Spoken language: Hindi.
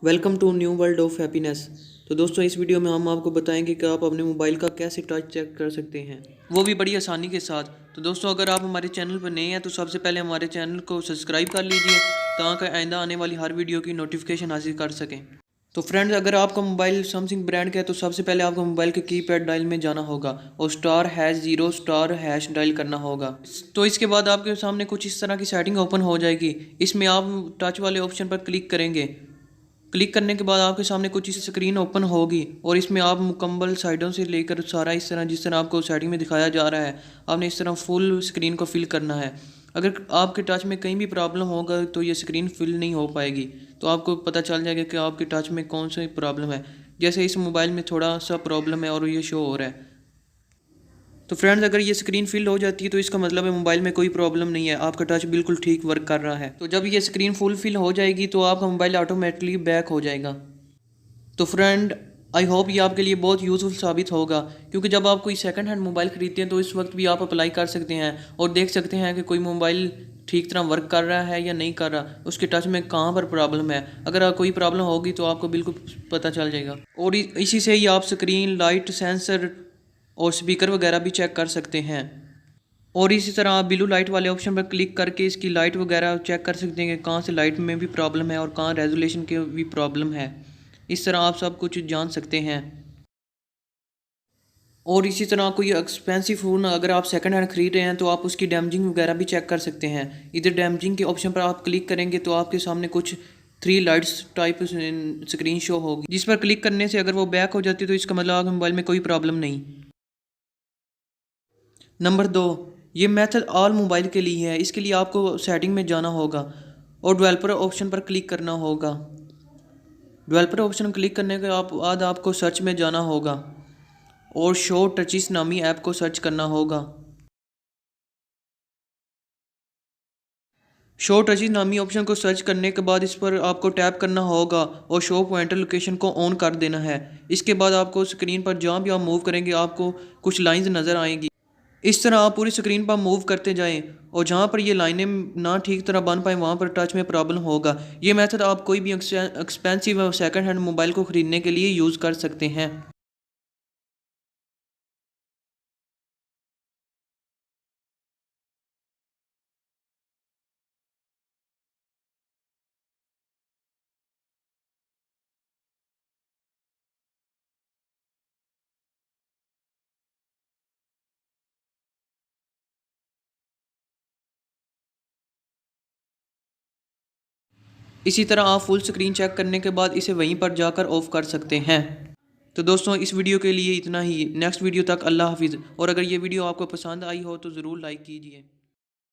Welcome to new world of happiness. तो दोस्तों, इस वीडियो में हम आपको बताएंगे कि आप अपने मोबाइल का कैसे टच चेक कर सकते हैं, वो भी बड़ी आसानी के साथ। तो दोस्तों, अगर आप हमारे चैनल पर नए हैं तो सबसे पहले हमारे चैनल को सब्सक्राइब कर लीजिए ताकि आइंदा आने वाली हर वीडियो की नोटिफिकेशन हासिल कर सकें। तो फ्रेंड्स, अगर आपका मोबाइल सैमसंग ब्रांड का है तो सबसे पहले आपको मोबाइल के कीपैड डायल में जाना होगा और *#0* डायल करना होगा। तो इसके बाद आपके सामने कुछ इस तरह की सेटिंग ओपन हो जाएगी। इसमें आप टच वाले ऑप्शन पर क्लिक करेंगे। क्लिक करने के बाद आपके सामने कुछ इस स्क्रीन ओपन होगी और इसमें आप मुकम्मल साइडों से लेकर सारा इस तरह जिस तरह आपको सेटिंग में दिखाया जा रहा है, आपने इस तरह फुल स्क्रीन को फिल करना है। अगर आपके टच में कहीं भी प्रॉब्लम होगा तो ये स्क्रीन फिल नहीं हो पाएगी। तो आपको पता चल जाएगा कि आपके टच में कौन सी प्रॉब्लम है। जैसे इस मोबाइल में थोड़ा सा प्रॉब्लम है और ये शो हो रहा है। तो फ्रेंड्स, अगर ये स्क्रीन फिल हो जाती है तो इसका मतलब है मोबाइल में कोई प्रॉब्लम नहीं है, आपका टच बिल्कुल ठीक वर्क कर रहा है। तो जब ये स्क्रीन फुल फिल हो जाएगी तो आपका मोबाइल ऑटोमेटिकली बैक हो जाएगा। तो फ्रेंड, आई होप ये आपके लिए बहुत यूज़फुल साबित होगा, क्योंकि जब आप कोई सेकंड हैंड मोबाइल ख़रीदते हैं तो इस वक्त भी आप अप्लाई कर सकते हैं और देख सकते हैं कि कोई मोबाइल ठीक तरह वर्क कर रहा है या नहीं कर रहा, उसके टच में कहाँ पर प्रॉब्लम है। अगर कोई प्रॉब्लम होगी तो आपको बिल्कुल पता चल जाएगा। और इसी से ही आप स्क्रीन, लाइट, सेंसर और स्पीकर वगैरह भी चेक कर सकते हैं। और इसी तरह आप ब्लू लाइट वाले ऑप्शन पर क्लिक करके इसकी लाइट वगैरह चेक कर सकते हैं कि कहाँ से लाइट में भी प्रॉब्लम है और कहाँ रेजोल्यूशन की भी प्रॉब्लम है। इस तरह आप सब कुछ जान सकते हैं। और इसी तरह कोई एक्सपेंसिव फ़ोन अगर आप सेकंड हैंड ख़रीद रहे हैं तो आप उसकी डैमेजिंग वगैरह भी चेक कर सकते हैं। इधर डैमेजिंग के ऑप्शन पर आप क्लिक करेंगे तो आपके सामने कुछ 3 लाइट्स टाइप स्क्रीन शो होगी, जिस पर क्लिक करने से अगर वो बैक हो जाती है तो इसका मतलब आपके मोबाइल में कोई प्रॉब्लम नहीं। नंबर 2, ये मेथड ऑल मोबाइल के लिए है। इसके लिए आपको सेटिंग में जाना होगा और डेवलपर ऑप्शन पर क्लिक करना होगा। डेवलपर ऑप्शन क्लिक करने के बाद आपको सर्च में जाना होगा और शो टचिस नामी ऐप को सर्च करना होगा। शो टचिस नामी ऑप्शन को सर्च करने के बाद इस पर आपको टैप करना होगा और शो पॉइंटर लोकेशन को ऑन कर देना है। इसके बाद आपको स्क्रीन पर जहाँ भी आप मूव करेंगे आपको कुछ लाइंस नज़र आएंगी। इस तरह आप पूरी स्क्रीन पर मूव करते जाएं और जहाँ पर ये लाइनें ना ठीक तरह बन पाएँ वहाँ पर टच में प्रॉब्लम होगा। ये मेथड आप कोई भी एक्सपेंसिव सेकंड हैंड मोबाइल को ख़रीदने के लिए यूज़ कर सकते हैं। इसी तरह आप फुल स्क्रीन चेक करने के बाद इसे वहीं पर जाकर ऑफ कर सकते हैं। तो दोस्तों, इस वीडियो के लिए इतना ही। नेक्स्ट वीडियो तक अल्लाह हाफिज़। और अगर ये वीडियो आपको पसंद आई हो तो ज़रूर लाइक कीजिए।